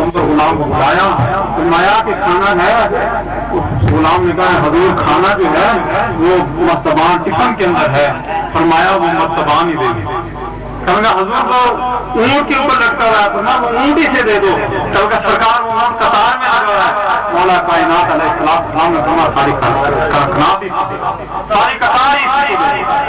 तुम तो गुलाम को बुलाया, फरमाया कि खाना है। उस गुलाम ने कहा हजूर खाना जो है वो मर्तबान टिफिन के अंदर है। फरमाया वो मर्तबान ही देगी। कल का हजूर को ऊंट के ऊपर लटका हुआ है, ना वो ऊंट ही से दे दो। कल का सरकार वो ऊंट कतार में लगा हुआ है। मौला कायनात अलैहिस्सलाम ने फरमाया सारी कायनात ही सारी कतार ही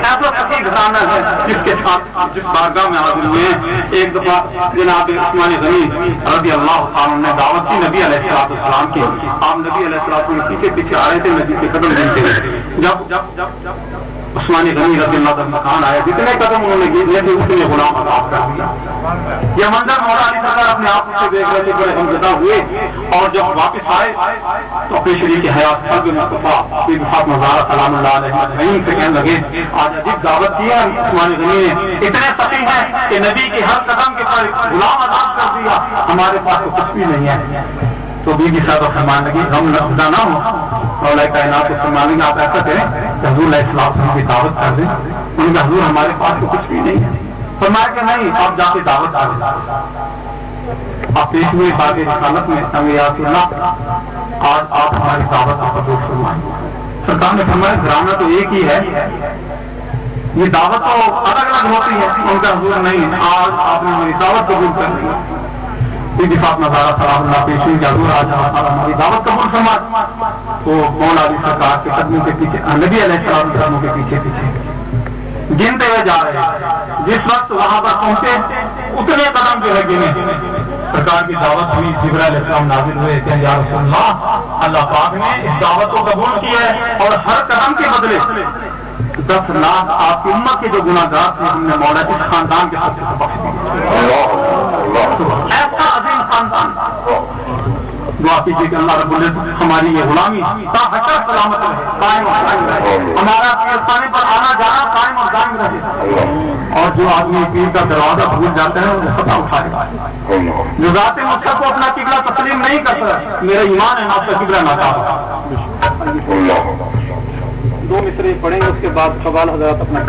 ऐसा सही घराना है जिसके साथ जिस बारगाह में हाजिर हुए हैं। एक दफा जनाब उस्मान गनी रज़ी अल्लाह ताला ने दावत की नबी अलैहिस्सलाम की। आप नबी अलैहिस्सलाम के पीछे पीछे आ रहे थे, नबी के कदम गिनते हुए। जब उस्मान गनी रज़ी अल्लाह तआला मकान आया, जितने कदम उन्होंने गिने थे उतने गुलाम आजाद कर दिया। यह मंजर मौला अली सरकार अपने आप से देख रहे थे, बड़े हमजदा हुए। और जब वापस आए तो अपने शरीक हयात मुस्तफा फातिमा ज़हरा सलामुल्लाह अलैहा से कहने लगे आज अजीब दावत की है उस्मान गनी ने, इतने सती हैं कि नबी के हर कदम के पर गुलाम आजाद कर दिया, हमारे पास तो कुछ भी नहीं है। तो बीबी साहब फरमान लगी हम नफदा ना हो, मौला कायनात को फरमान लगे आप ऐसा करें हजूर अलैहिस्सलाम की दावत कर दें। उनका हजूर हमारे पास तो कुछ भी नहीं है। फरमाया कि नहीं आप जाके दावत कर दें। आप पेश हुए बागे रिसालत में आज आप हमारी दावत आप कबूल फरमाएं। सरकार ने फरमाया घराना तो एक ही है, ये दावत तो अलग अलग होती है। उनका हजूर नहीं, आज आपने मेरी दावत कबूल कर ली। फातिमा ज़हरा सलामुल्लाह पेश हुई हजूर आज हमारी दावत कबूल फरमा। तो मौला अली सरकार के कदमों के पीछे नबी अलैहिस्सलाम के कदमों के पीछे पीछे गिनते हुए जा रहे हैं। जिस वक्त वहां पर पहुंचे उतने कदम जो है गिने। सरकार की दावत हुई, जिब्राइल अलैहिस्सलाम नाज़िल हुए, कहें या रसूलल्लाह अल्लाह पाक ने इस दावत को कबूल किया है और हर कदम के बदले 10 लाख आपकी उम्मत के जो गुनाहगार थे हमने मौला इस खानदान के सबसे बख्श दिया। ऐसा अजीम खानदान दुआ कीजिए कि अल्लाह रब्बुल इज्जत हमारी ये गुलामी ताहता सलामत रहे, कायम और दायम रहे, हमारा पीरखाने पर आना जाना कायम और दायम रहे। और जो आदमी पीर का दरवाजा भूल जाता है वो पता उठाएगा। जो जाते मुझसे को अपना किबला तस्लीम नहीं करता, मेरा ईमान है ना उसका किबला नाकाम। 2 मिसरे पढ़ेंगे, उसके बाद सवाल हज़रात अपना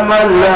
बन गए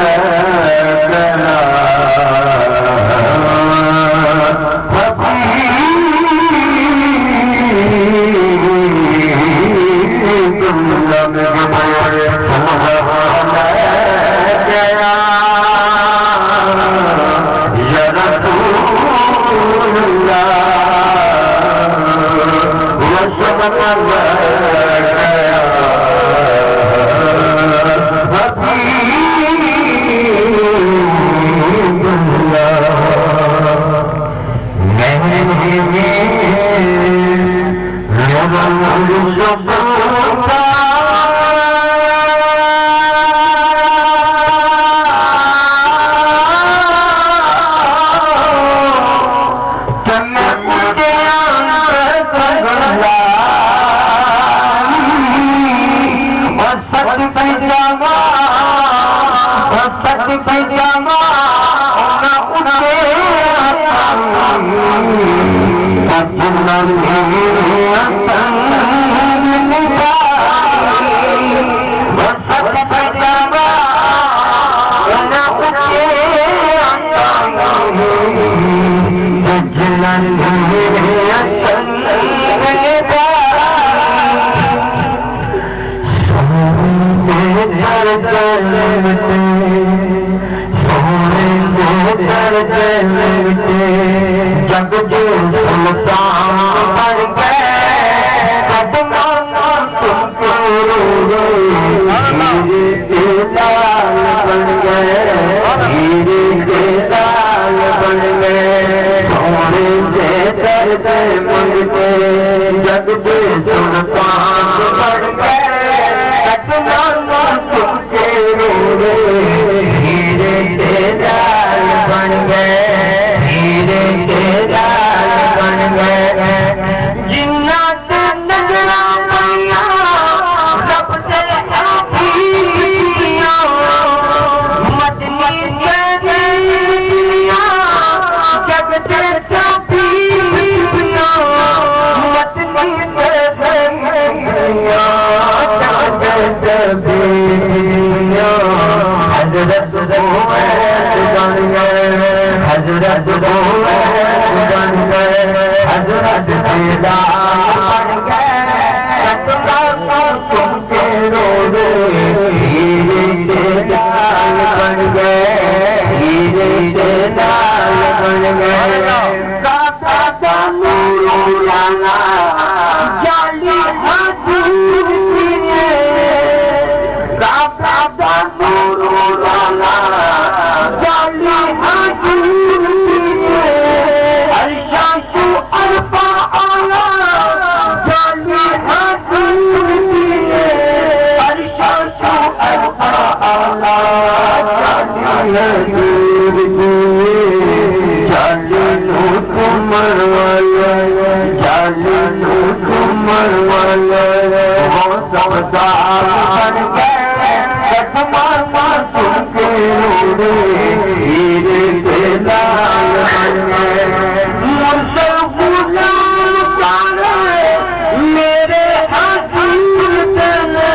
हजरत दीदार बन गए तुमके रोडे हीरे के जाल बन गए हीरे के जाल बन गए दादा नूराना जाली हजूर किए दादा नूराना जाली हजूर किए अर्शाशु अरबा आला जाली हजूर किए अर्शाशु अरबा आला जाली हजूर किए जाली तुमर वाले जाली तुमर वाले वो सब साल बन गए कटमार मासूम के रोडे हीरे के लाल बन गए मुझसे गुलाम सारे मेरे हजूर तेरे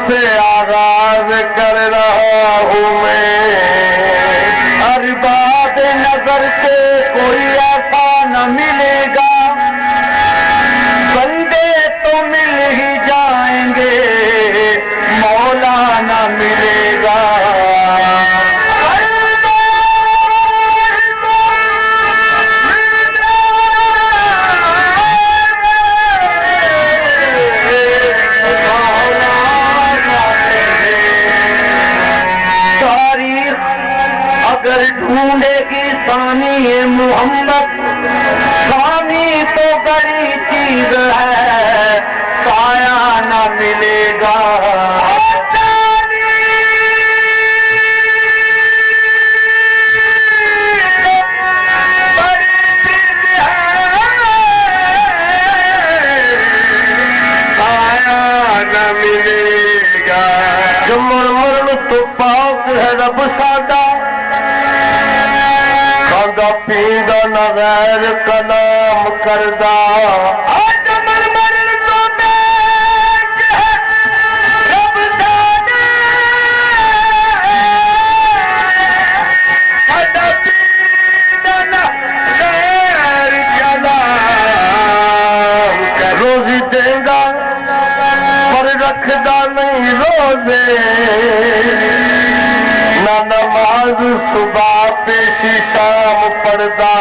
से आगाज कर रहा हूँ मैं। अरबाब नजर के कोई ऐसा न मिलेगा, बंदे तो मिल ही जाएंगे, मौला न मिलेगा। अगर ढूंढेगी सानी मोहम्मद, सानी तो बड़ी चीज है, साया न मिलेगा। बड़ी चीज है, साया न मिलेगा। जो मरमर तो पास है रब सादा, खादा पींदा न गैर का नाम करदा। आज मरमर तो बेच है रब सादा, खादा पींदा न गैर का नाम करदा। रोजी देगा पर रखदा नहीं रोजे, ना नमाज सुबह पेशी शाम पढ़दा।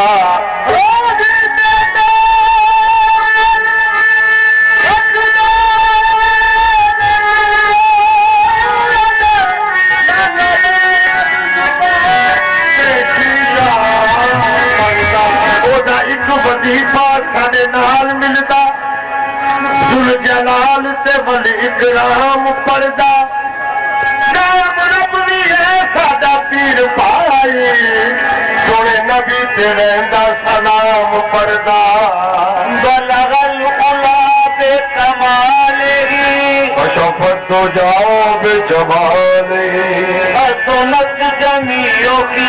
ओदा एक वजीफा साडे नाल मिलदा, जुल जलाल ते वल इकराम पढ़दा। नाम रब भी है साडा पीर भाई, सोने नबी ते रहंदा सलाम पढ़दा। बलगल उला बे कमालिही, अशफत तो जाओ बे जमालिही, असनत जमीओ की